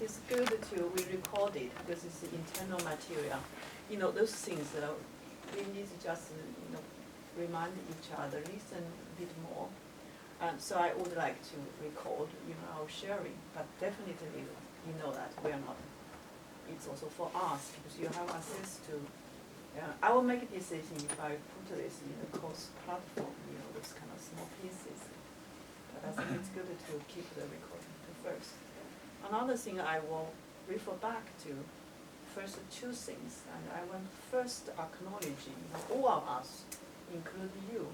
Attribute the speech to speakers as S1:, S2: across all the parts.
S1: is good to we record it because it's internal material. You know, those things we need to just remind each other, listen a bit more. And so I would like to record, our sharing, but definitely, that we are not. It's also for us because you have access to. I will make a decision if I put this in the course platform, those kind of small pieces. But I think it's good to keep the recording first. Another thing I will refer back to, first two things, and I want first acknowledging all of us, including you.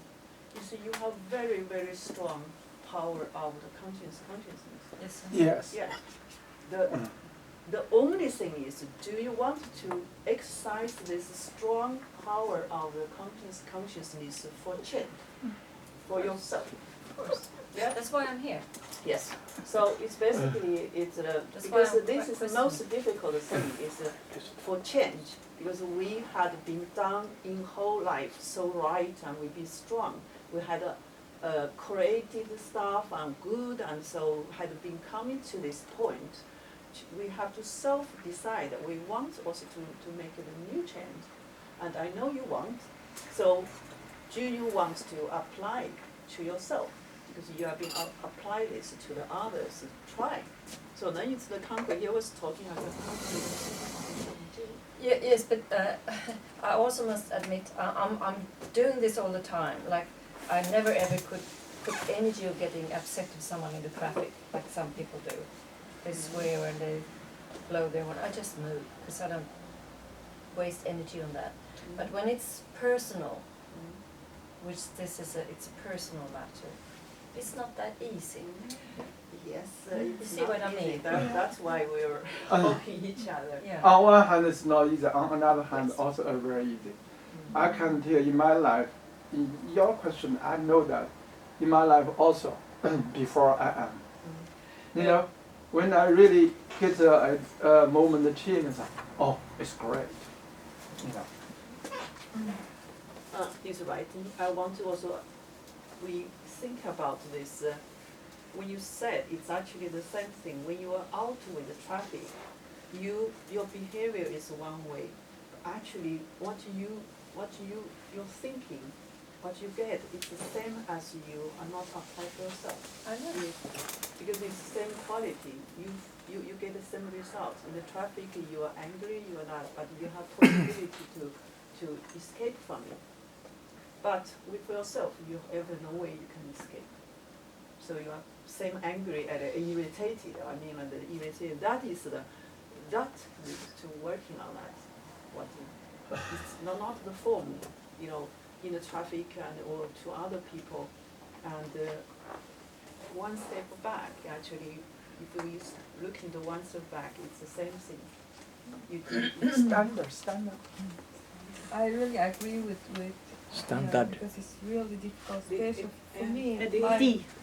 S1: You see, you have very, very strong power of the consciousness.
S2: Yes.
S1: Yeah. The only thing is, do you want to exercise this strong power of the consciousness for change, for yourself?
S3: Of course.
S1: Yeah.
S3: That's why I'm here.
S1: Yes. So it's basically because this is the most difficult thing is for change, because we had been done in whole life so right and we be strong. We had created stuff and good, and so had been coming to this point. We have to self-decide. We want also to make a new change, and I know you want. So, do you want to apply to yourself? Because you have been apply this to the others. Try. So then it's the concrete. He was talking about concrete.
S3: Yeah, yes, but I also must admit I'm doing this all the time. Like I never ever could put energy of getting upset with someone in the traffic, like some people do. They swear and they blow their horn. I just move because I don't waste energy on that. But when it's personal, which this is it's a personal matter, it's not that easy.
S1: Yes,
S3: You
S1: it's
S3: see
S1: not
S3: what I
S1: easy.
S3: mean?
S1: That's why we're helping each other.
S3: Yeah.
S2: On one hand, it's not easy. On another hand,
S1: Yes.
S2: also very easy. I can tell in my life, in your question, I know that in my life also, before I am. You know, when I really get a moment of change, it's like, oh, it's great. You know.
S1: He's right. I want to also, we think about this, when you said it's actually the same thing. When you are out with the traffic, your behavior is one way. Actually, you're thinking, what you get, it's the same as you are not applying for yourself.
S3: I know.
S1: Because it's the same quality. You get the same result. In the traffic, you are angry, you are not, but you have possibility to escape from it. But with yourself, you have no way you can escape. So you are same angry and irritated. I mean, the irritated. That needs to working on that. It's not the form, in the traffic and or to other people, and one step back. Actually, if we look into one step back, it's the same thing.
S2: Standard.
S4: I really agree with
S5: Standard.
S4: because it's really difficult, especially for me.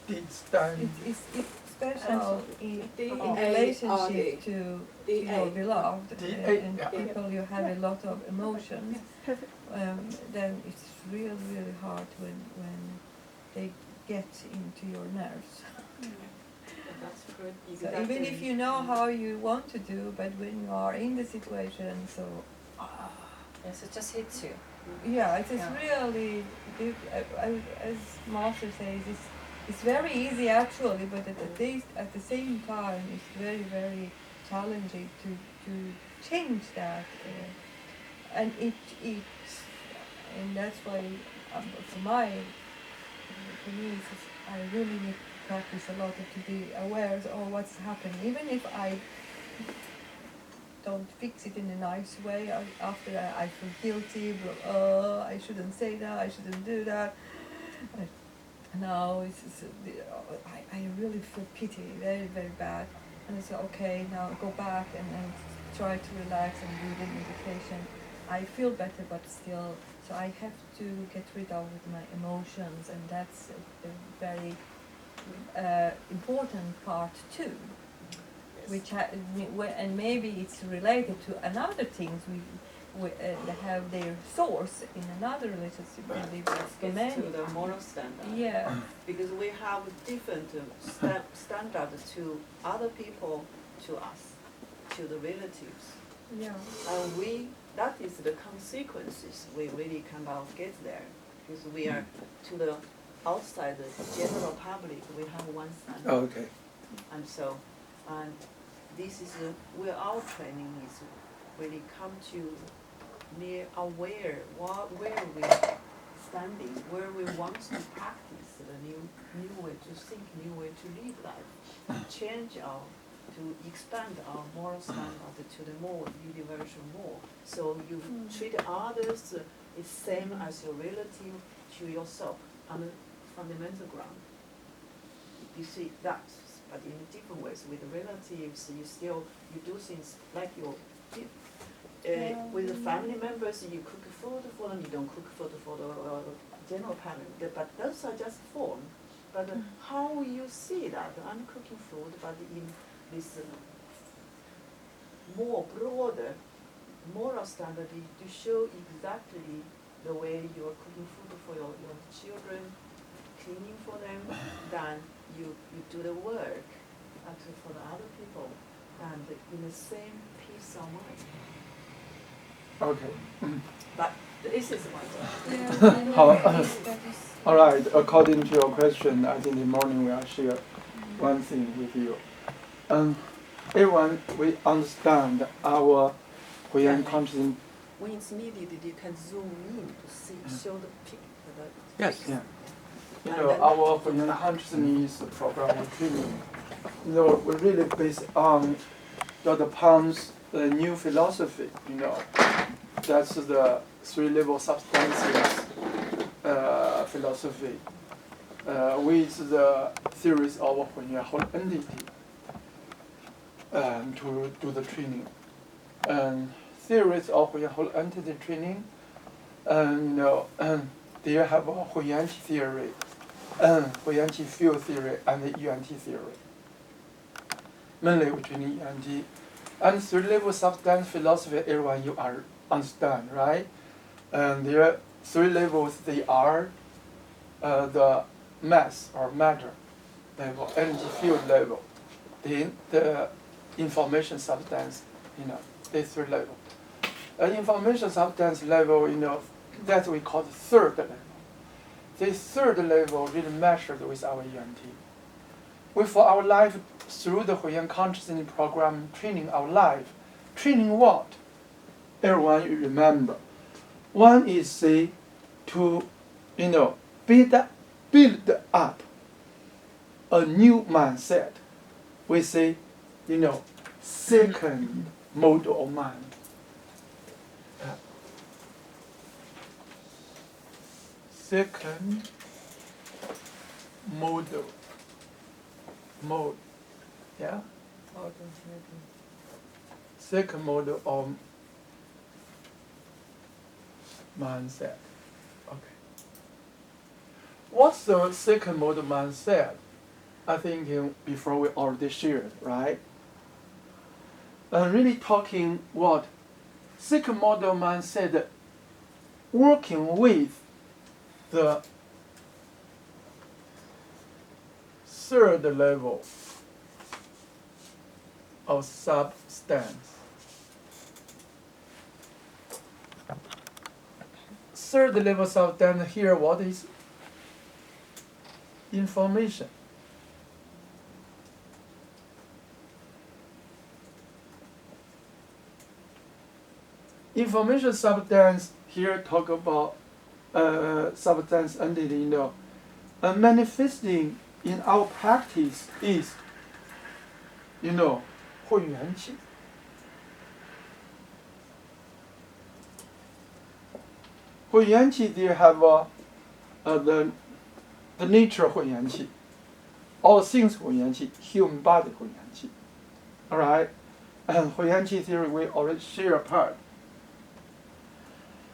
S2: It's done.
S4: It's special in relationship to your beloved and people you have a lot of emotions. Then it's really, really hard when they get into your nerves.
S1: That's good.
S4: So even if you know how you want to do, but when you are in the situation, so
S3: Yes, it just hits you.
S4: yeah, it is really, as Master says, it's very easy actually, but at the same time, it's very, very challenging to change that, and and that's why for me, I really need to practice a lot to be aware of what's happening, even if I don't fix it in a nice way. After I feel guilty, I shouldn't say that, I shouldn't do that. Now I really feel pity, very, very bad. And I say, okay, now go back and try to relax and do the meditation. I feel better, but still, so I have to get rid of my emotions, and that's a very important part too. Which and maybe it's related to another things they have their source in another relationship.
S1: It's to the moral standard.
S4: Yeah.
S1: Because we have different standards to other people, to us. to the relatives.
S4: Yeah.
S1: And that is the consequences we really cannot get there, because we are to the outside, the general public, we have one standard.
S2: Okay.
S1: And so, and this is where our training is really come to near aware where we standing, where we want to practice the new way to think, new way to live life, change to expand our moral standard to the more universal more. So you treat others the same as your relative to yourself on a fundamental ground. You see that, but in different ways. With relatives, you do things like with the family members, you cook food for them. You don't cook food for the general parent. But those are just form. But how you see that I'm cooking food, but in this more broader moral standard to show exactly the way you are cooking food for your children, cleaning for them, then you do the work actually for the other people, and in the same peace of mind.
S2: Okay.
S1: But this is one thing.
S4: Yeah,
S2: How-
S4: that is
S2: All right. According to your question, I think in the morning we'll share one thing with you. Everyone, we understand our Huiyan consciousness.
S1: When it's needed, you can zoom in to see, show the picture.
S2: Yes. Yeah. You
S1: And
S2: know,
S1: then
S2: our Huiyan consciousness program training, we really based on Dr. Pang's new philosophy. That's the three-level substances philosophy with the theories of Huiyan whole entity to do the training. Theories of Huiyan whole entity training, they have a Huiyanqi theory, Huiyanqi field theory, and the Yuanti theory. Mainly between Yuanti and three-level substance philosophy. Everyone you understand, right? And there are three levels. They are the mass or matter level, energy field level, then the information substance. These three levels. Information substance level, that we call the third level. This third level really measured with our ENT. For our life, through the Huiyan consciousness program, training our life. Training what? Everyone you remember. One is say to, build up a new mindset. We say, second model of mind. Second mode, yeah? Second mode of mindset. Okay. What's the second mode of mindset? I think before we already shared, right? Really talking what? Second mode of mindset working with the third level of substance. Third level substance here, what is information? Information substance here talk about substance entity, manifesting in our practice is, Huiyanqi. Huiyanqi, they have the nature Huiyanqi, all things Huiyanqi, human body Huiyanqi. All right, and Huiyanqi theory we already share a part.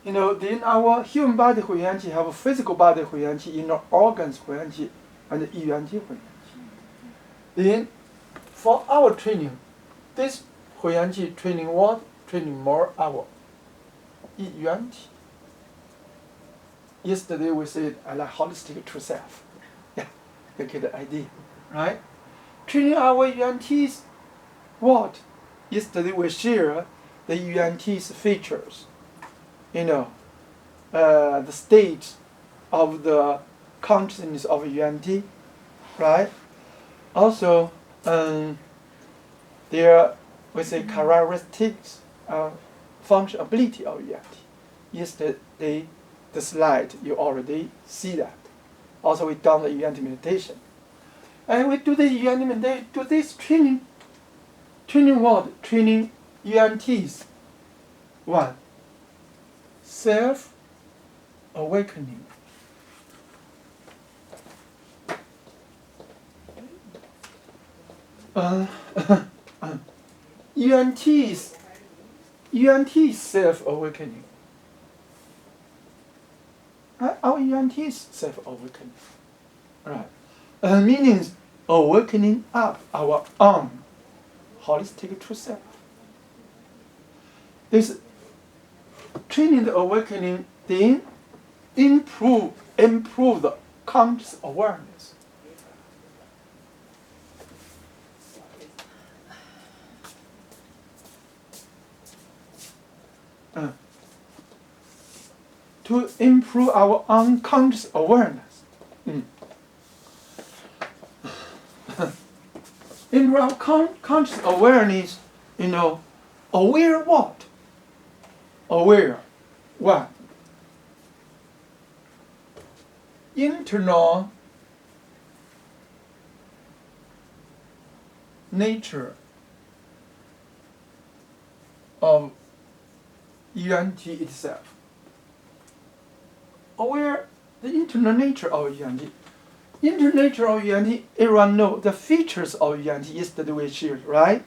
S2: Then our human body Huiyanqi have a physical body Huiyanqi, inner organs Huiyanqi, and Yuanti Huiyanqi. Then, for our training, this Huiyanqi training what? Training more our Yuanti. Yesterday we said I like holistic true self. Yeah, you get the idea, right? Training our Yuanti's what? yesterday we share the UNT's features, the state of the consciousness of UNT, right? Also, there we say characteristics, functionality of UNT. Yesterday, the slide you already see that. Also, we done the UNT meditation, and we do the UNT meditation. Do this training what? Training UNTs. One. Self-awakening. UNT's self-awakening. Our UNT is self-awakening. Right. Meaning awakening up our own holistic true self. This training the awakening, then improve the conscious awareness. To improve our unconscious awareness. Improve our conscious awareness, aware what? Aware what? Internal nature of UNT itself. Aware the internal nature of UNT. Internal nature of UNT, everyone knows the features of UNT yesterday we shared, right?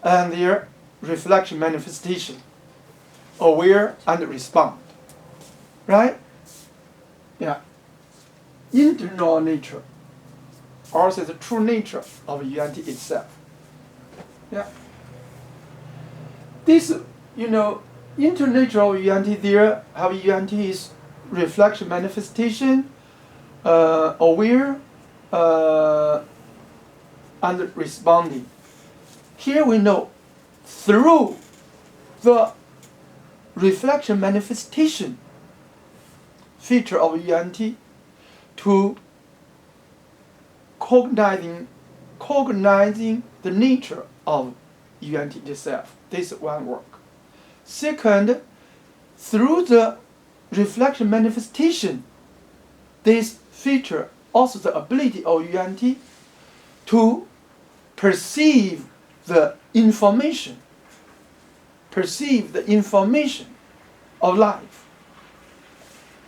S2: And their reflection manifestation. Aware and respond. Right? Yeah. Internal nature. Also the true nature of UNT itself. Yeah. This, internal nature of UNT, there have UNT's reflection manifestation, aware, and responding. Here we know through the reflection manifestation feature of UNT to cognizing the nature of UNT itself. This is one work. Second, through the reflection manifestation, this feature also the ability of UNT to perceive the information of life.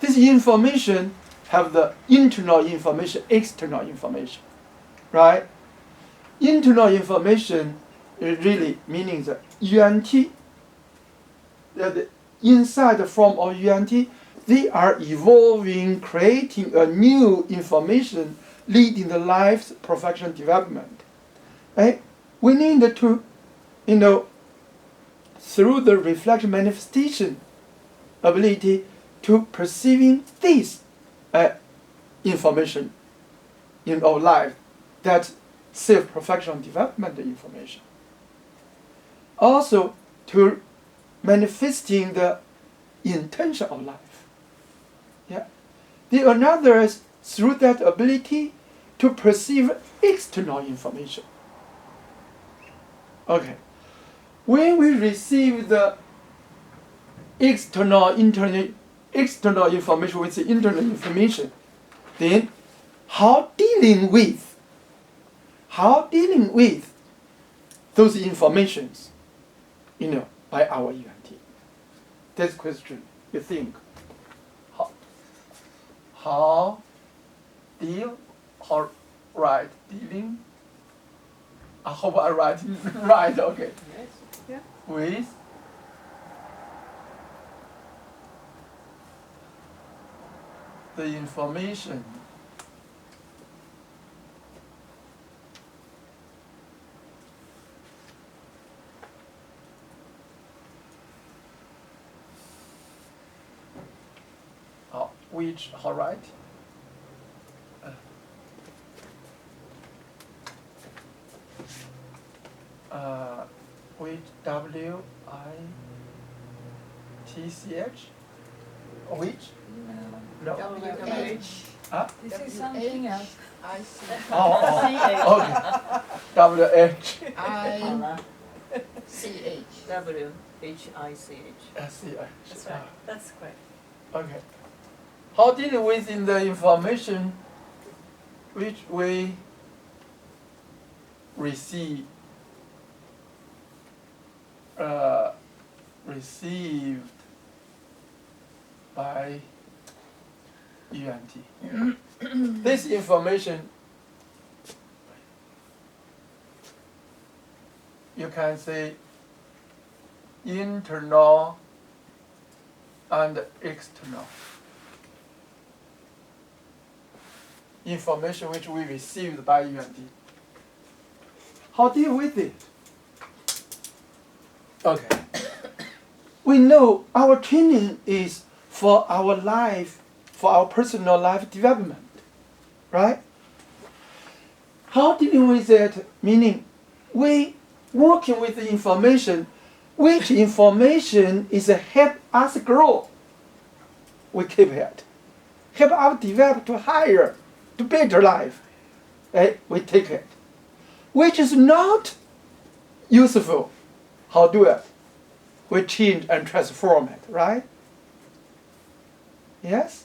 S2: This information have the internal information, external information, right? Internal information is really meaning the UNT, the inside the form of UNT, they are evolving, creating a new information, leading the life's professional development. Right? We need to, through the reflection manifestation ability to perceiving this information in our life, that self-professional development information. Also to manifesting the intention of life. Yeah. The another is through that ability to perceive external information. Okay. When we receive the external information with the internal information, then how dealing with those informations, by our UNT. That's question you think. How dealing? I hope I write right, okay.
S1: Yes. Yeah.
S2: With the information which, all right. Which WITCH? Which? No.
S1: WH.
S2: Huh?
S4: This is something else.
S1: I see.
S2: Oh, okay. WH.
S5: CH.
S1: WHICH.
S3: That's right. That's correct.
S2: Okay. How dealing with the information which we receive, received by UNT. This information, you can say internal and external. Information which we received by UNT. How deal with it? Okay. We know our training is for our life, for our personal life development, right? How dealing with it? Meaning, we working with the information, which information is help us grow. We keep it. Help us develop to higher, to better life. We take it. Which is not useful. How do it? We change and transform it, right? Yes?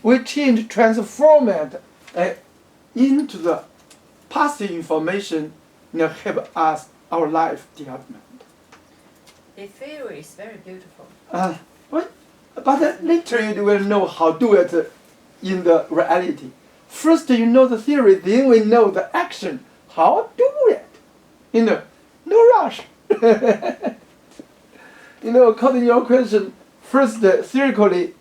S2: We change, transform it into the positive information help us our life development.
S3: The theory is very beautiful.
S2: But later you will know how to do it in the reality. First you know the theory, then we know the action. How do it? No rush. According to your question, first through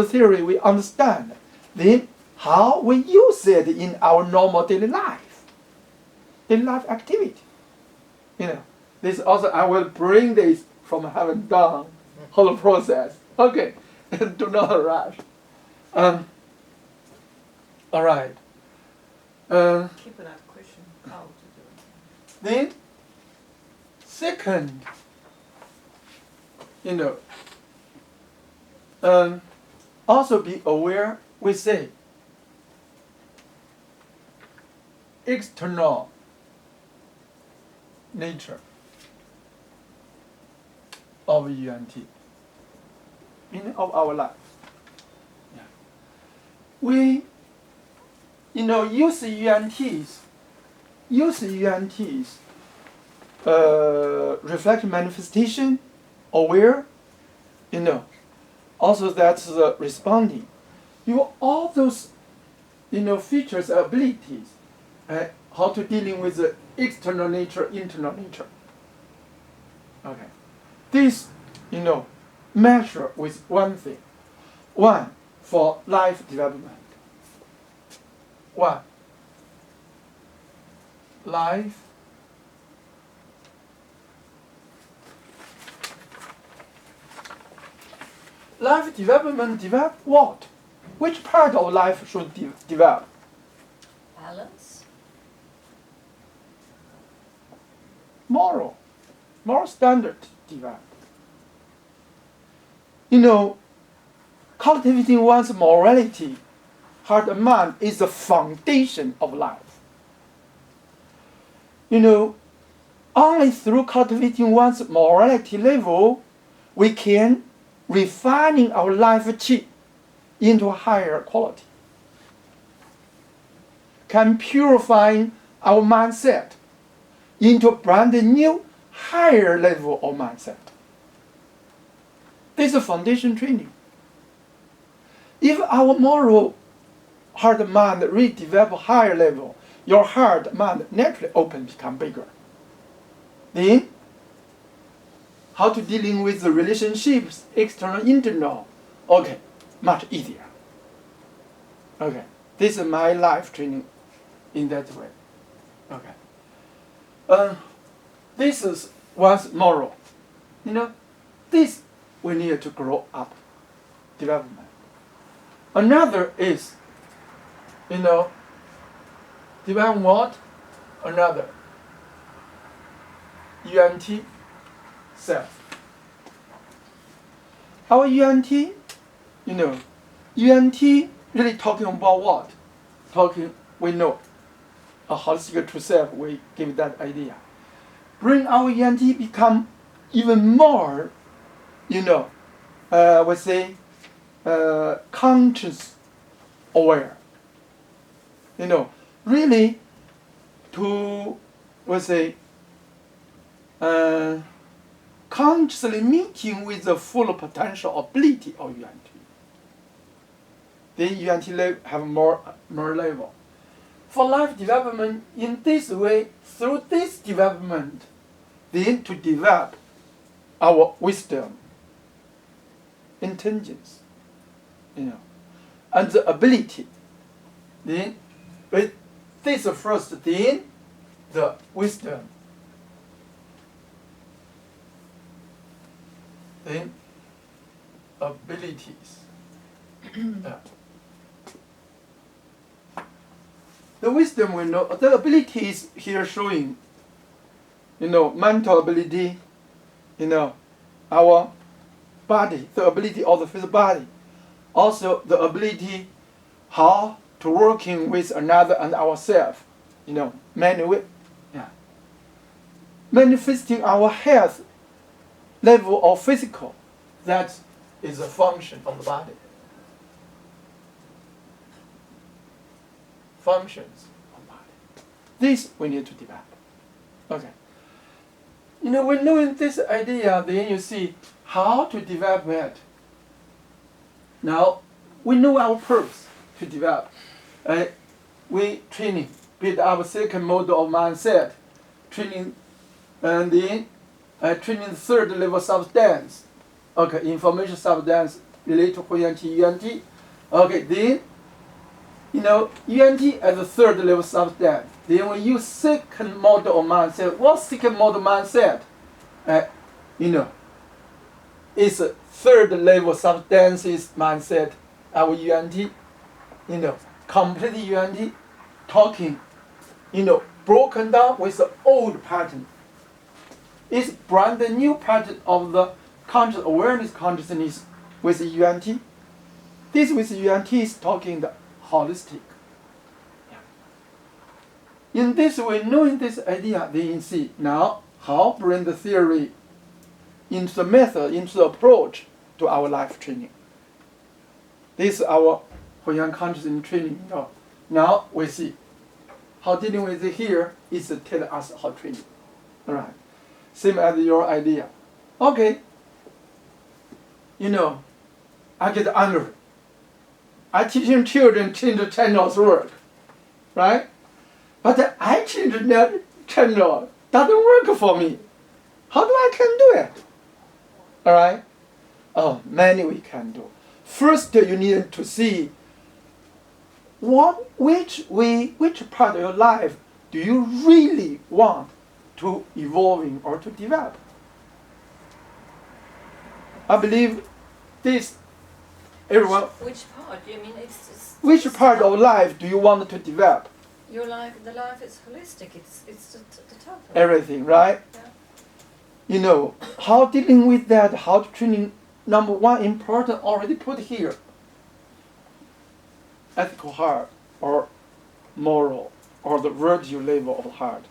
S2: theory we understand. Then how we use it in our normal daily life activity. This also I will bring this from having done whole process. Okay, do not rush. All right.
S1: Keep that question. How to do it?
S2: Then, second, also be aware. We say external nature of UNT, meaning of our life. Yeah. We, use UNTs, reflect manifestation, aware, also that's responding. All those, features, abilities, how to dealing with the external nature, internal nature. Okay. This, measure with one thing. One, for life development. One, life development, develop what? Which part of life should develop?
S3: Balance.
S2: Moral standard develop. Cultivating one's morality, heart and mind, is the foundation of life. Only through cultivating one's morality level, we can refining our life chi into a higher quality. Can purifying our mindset into a brand new, higher level of mindset. This is foundation training. If our moral heart and mind really develop higher level, your heart and mind naturally open, become bigger. Then, how to dealing with the relationships, external, internal, okay, much easier. Okay, this is my life training in that way. Okay. This is one's moral. This we need to grow up, development. Another is, develop what? Another. UNT self. Our UNT, UNT really talking about what? We know. A holistic true self, we give that idea. Bring our UNT become even more, we say, conscious aware. Really to, we say, consciously meeting with the full potential ability of UNT. Then UNT have more level. For life development in this way, through this development, then to develop our wisdom, intelligence, and the ability. Then with this first, then the wisdom. Then abilities. Yeah. The wisdom we know, the abilities here showing, mental ability, our body, the ability of the physical body. Also the ability how to working with another and ourselves, many ways. Yeah. Manifesting our health level of physical, that is a function of the body. Functions of body. This we need to develop. Okay. When knowing this idea, then you see how to develop it. Now, we know our purpose to develop. We training, build our second model of mindset, training, and then training the third level substance. Okay, information substance related to UNT. Okay, then UNT as a third level substance. Then we use second model of mindset. What second model mindset? It's a third level substances mindset. Our UNT, complete UNT, talking, broken down with the old pattern. It's brand new pattern of the conscious awareness consciousness with UNT. This with UNT is talking the holistic. Yeah. In this way, knowing this idea, then you see now how bring the theory into the method, into the approach to our life training. This is our Huiyang consciousness training. Now we see how dealing with it here is to tell us how training. All right. Same as your idea. Okay. I get angry. I teaching children change the channels work, right? But I change the channel doesn't work for me. How do I can do it? All right? Oh, many we can do. First, you need to see which part of your life do you really want to evolving or to develop. I believe this. Everyone.
S3: Which part? You mean it's
S2: which part of life do you want to develop?
S3: Your life, the life is holistic. It's the total.
S2: Everything, right?
S3: Yeah.
S2: How dealing with that, how to training, number one important already put here. Ethical heart or moral or the virtue level of the heart.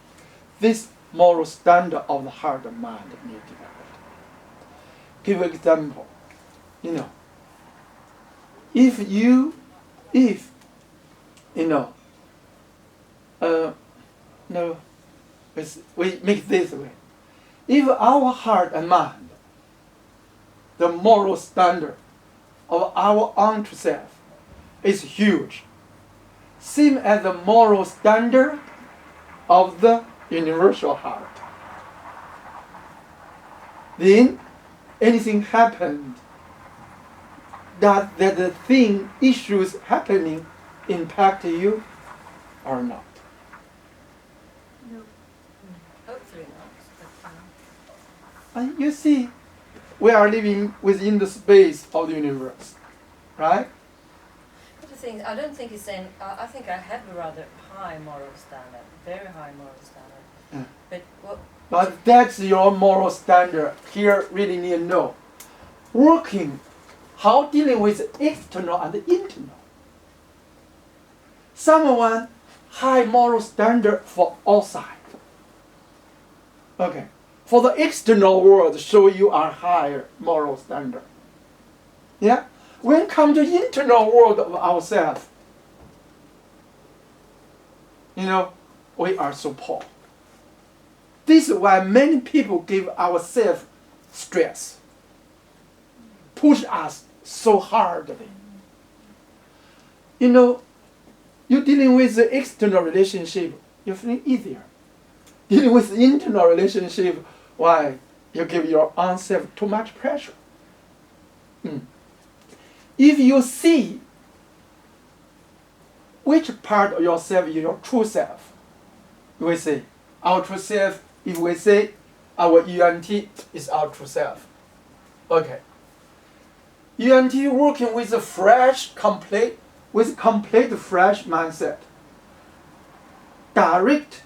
S2: This moral standard of the heart and mind need developed. Give an example. We make this way. If our heart and mind, the moral standard of our own self is huge, same as the moral standard of the universal heart, then anything happened, that the thing, issues happening impact you or not?
S3: No. Hopefully not.
S2: You see, we are living within the space of the universe, right?
S3: But the thing, I don't think it's saying. I think I have a rather high moral standard, very high moral standard.
S2: Yeah.
S3: But
S2: But that's your moral standard. Here really need to know. Working, how dealing with external and internal. Someone high moral standard for outside. Okay. For the external world, show you are higher moral standard. Yeah? When it comes to internal world of ourselves, we are so poor. This is why many people give ourselves stress, push us so hardly. You're dealing with the external relationship, you feel easier. Dealing with the internal relationship, why? You give your own self too much pressure. If you see which part of yourself is your true self, you will say, our true self, if we say our UNT is our true self. Okay. UNT working with a complete fresh mindset. Direct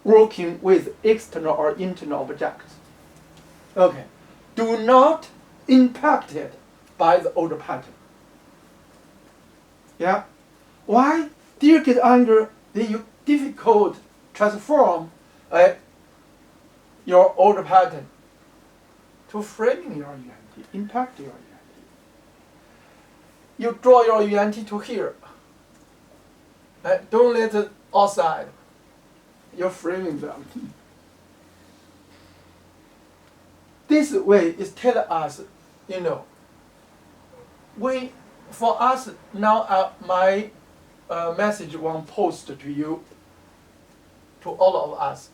S2: working with external or internal objects. Okay. Do not impact it by the old pattern. Yeah? Why? Dear get anger, then you difficult transform your old pattern to framing your UNT, impact your UNT. You draw your UNT to here. Don't let it outside. You're framing them. This way is tell us, for us now, my message one post to you, to all of us.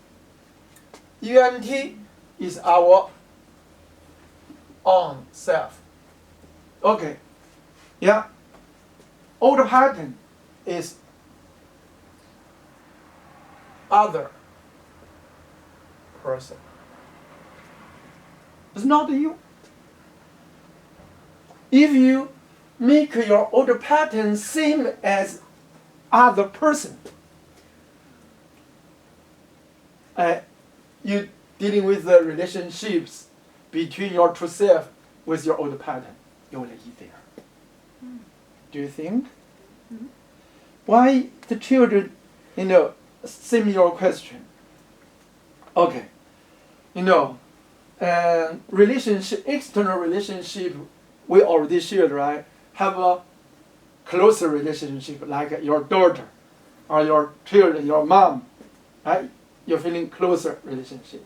S2: UNT is our own self. Okay. Yeah. Old pattern is other person. It's not you. If you make your old pattern same as other person, you dealing with the relationships between your true self with your old pattern, you will eat there. Do you think? Why the children, similar question. Okay. Relationship, external relationship, we already shared, right? Have a closer relationship like your daughter or your children, your mom, right? You're feeling closer relationship.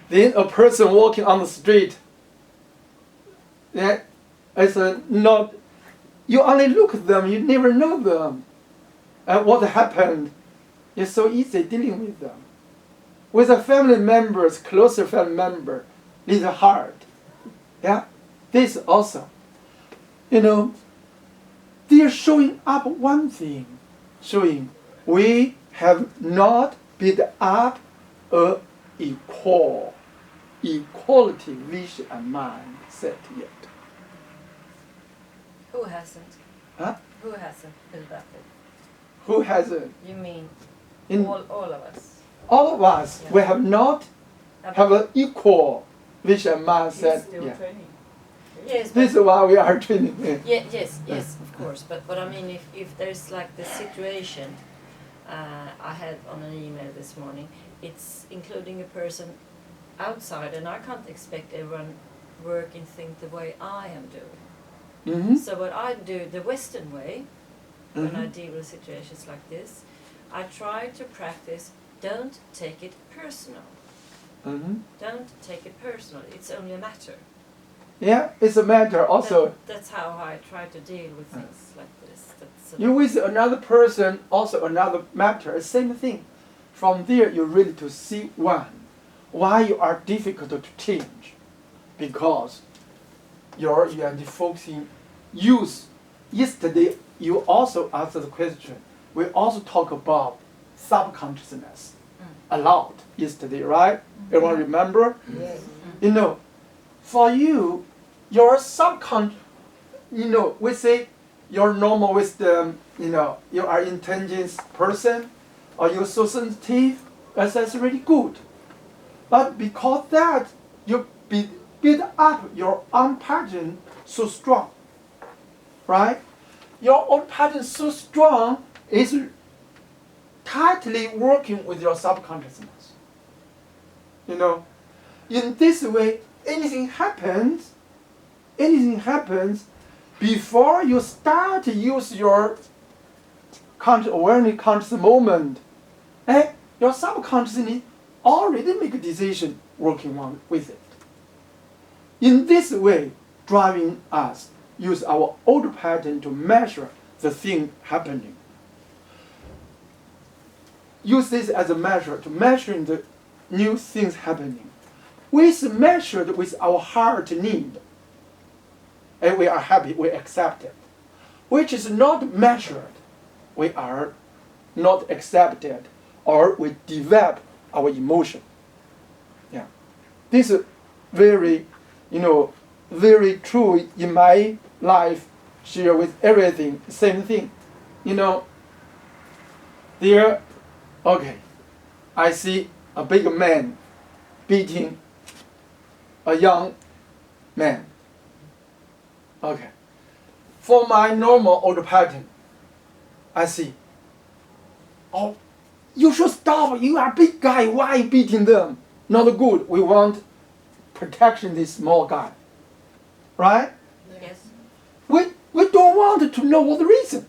S2: Then a person walking on the street, it's not, you only look at them, you never know them. And what happened, it's so easy dealing with them. With the family members, closer family member, it's hard. Yeah? This also. They're showing up one thing, showing we have not built up a equality vision and mindset yet.
S3: Who hasn't?
S2: Huh?
S3: Who hasn't built up it?
S2: Who hasn't?
S3: You mean
S2: In
S3: all of us?
S2: all of us,
S3: Yeah.
S2: we have not have an equal vision and mindset
S1: It's still
S2: yet.
S1: training.
S3: Yes,
S2: This is why we are training.
S3: yes, of course. But I mean, if there's like the situation I had on an email this morning, it's including a person outside, and I can't expect everyone work and think the way I am doing.
S2: Mm-hmm.
S3: So what I do the Western way, when I deal with situations like this, I try to practice. Don't take it personal.
S2: Mm-hmm.
S3: Don't take it personal. It's only a matter.
S2: Yeah, it's a matter also.
S3: That's how I try to deal with things like this. That's
S2: You with another person, also another matter, same thing. From there, you really to see why you are difficult to change, because you're focusing use. Yesterday, you also asked the question. We also talk about subconsciousness a lot yesterday, right? Everyone remember?
S1: Yes.
S2: For you, your subconscious, we say your normal wisdom, you are intelligent person, or you're so sensitive, that's really good. But because that, you build up your own pattern so strong, right? Your own pattern so strong is tightly working with your subconsciousness. You know, in this way, anything happens before you start to use your conscious awareness, conscious moment, your subconsciousness already make a decision working on with it. In this way, driving us use our old pattern to measure the thing happening. Use this as a measure to measuring the new things happening. We measured with our heart need, and we are happy, we accept it. Which is not measured, we are not accepted, or we develop our emotion. Yeah, this is very, very true in my life. Share with everything, same thing. There, okay, I see a big man beating a young man. Okay. For my normal old pattern, I see, oh, you should stop. You are a big guy. Why are you beating them? Not good. We want protection this small guy. Right?
S1: Yes.
S2: We don't want to know what the reason.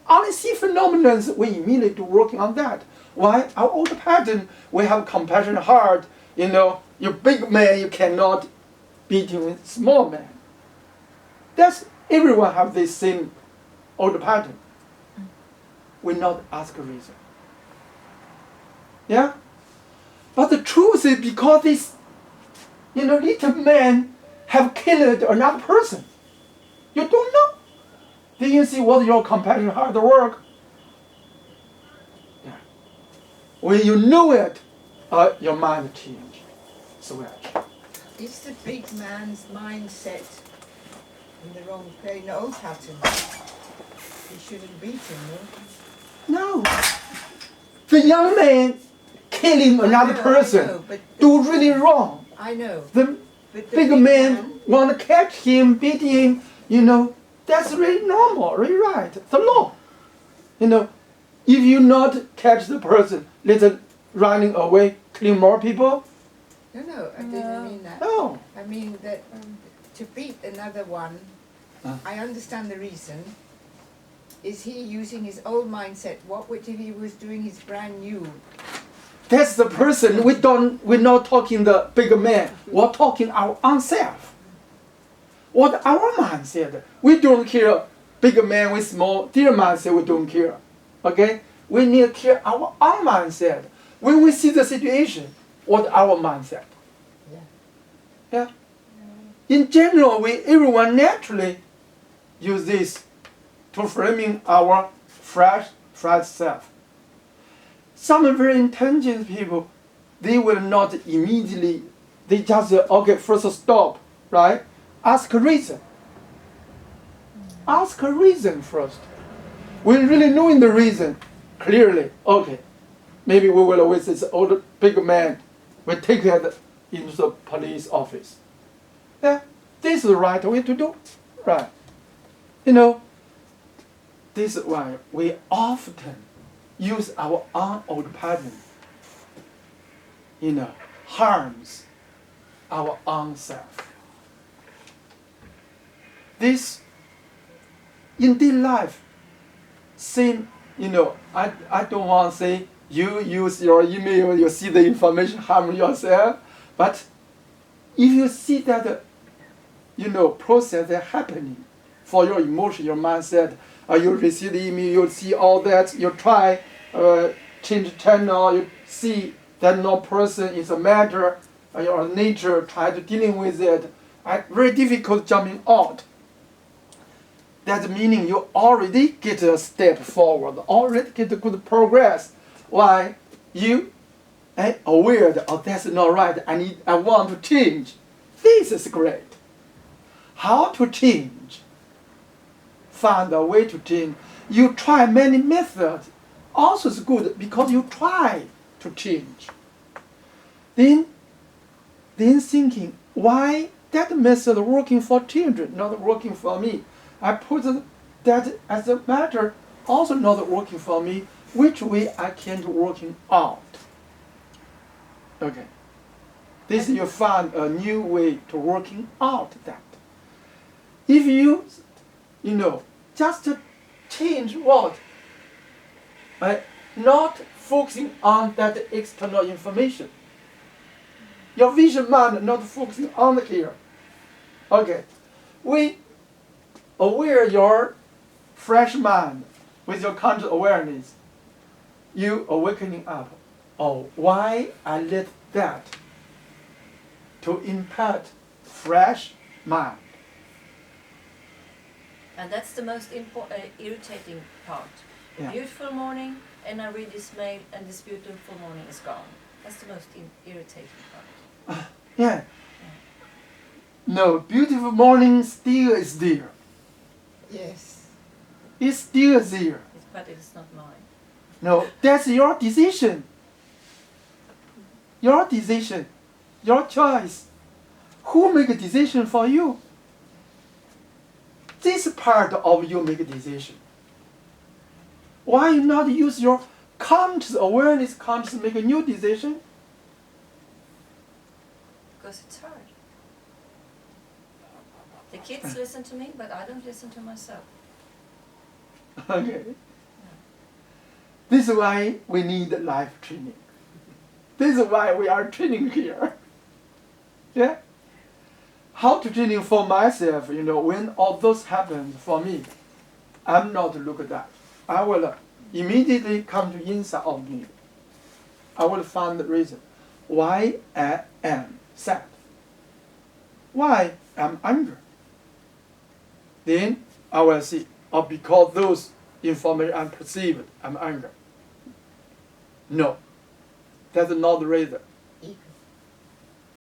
S2: Only see phenomena, we immediately working on that. Why? Our old pattern, we have compassion heart. You're big man, you cannot beat him with small man. That's everyone have this same old pattern. We not ask a reason. Yeah? But the truth is because this little man have killed another person. You don't know. Did you see what your compassion heart work? Yeah. When you know it, your mind change. Switch.
S5: Is the big man's mindset in the wrong place? In the old pattern? He shouldn't beat him, no?
S2: No. The young man killing another person do really wrong.
S5: I know.
S2: The
S5: But
S2: big man want to catch him, beat him, that's really normal, really right. The law. If you not catch the person, little running away, killing more people.
S5: No, I didn't mean that.
S2: No.
S5: I mean that to beat another one, I understand the reason. Is he using his old mindset? What would if he was doing his brand new?
S2: That's the person. We're not talking the big man. We're talking our own self. What our mind said. We don't care big man with small. Dear mindset, we don't care. Okay? We need to care our own mindset. When we see the situation, what our mindset? Yeah. In general, everyone naturally use this to framing our fresh self. Some very intelligent people, they will not immediately, they just, first stop, right? Ask a reason. Ask a reason first. When really knowing the reason clearly, maybe we will with this old big man, we take it into the police office. Yeah, this is the right way to do. Right. This is why we often use our own old pattern, harms our own self. This, in daily life, same, I don't want to say you use your email, you see the information, harm yourself, but if you see that, process that happening for your emotion, your mindset, you receive the email, you see all that, you try, change channel, you see that no person is a matter, your nature, try to dealing with it, very difficult jumping out. That meaning you already get a step forward, already get a good progress. Why? You aware that, that's not right, I want to change. This is great. How to change? Find a way to change. You try many methods. Also is good because you try to change. Then then thinking, why that method working for children, not working for me? I put that as a matter also not working for me. Which way I can't working out? Okay. This you find a new way to working out that. If you just change what? Not focusing on that external information. Your vision mind not focusing on here. Okay. We aware your fresh mind with your conscious awareness. You awakening up. Oh, why I let that to impact fresh mind.
S3: And that's the most irritating part. A
S2: Yeah.
S3: beautiful morning, and I read this mail, and this beautiful morning is gone. That's the most irritating part.
S2: Yeah. No, beautiful morning still is there.
S5: Yes.
S2: It's still there.
S3: But it's not mine.
S2: No, that's your decision. Your decision. Your choice. Who make a decision for you? This part of you make a decision. Why you not use your conscious awareness, conscious make a new decision?
S3: Because it's hard. The kids listen to me, but I don't listen to myself.
S2: Okay. This is why we need life training. This is why we are training here. Yeah? How to training for myself, when all those happens for me, I'm not look at that. I will immediately come to inside of me. I will find the reason why I am sad. Why I'm angry. Then I will see, because those information I'm perceived, I'm angry. No, that's not the reason.
S5: Ego.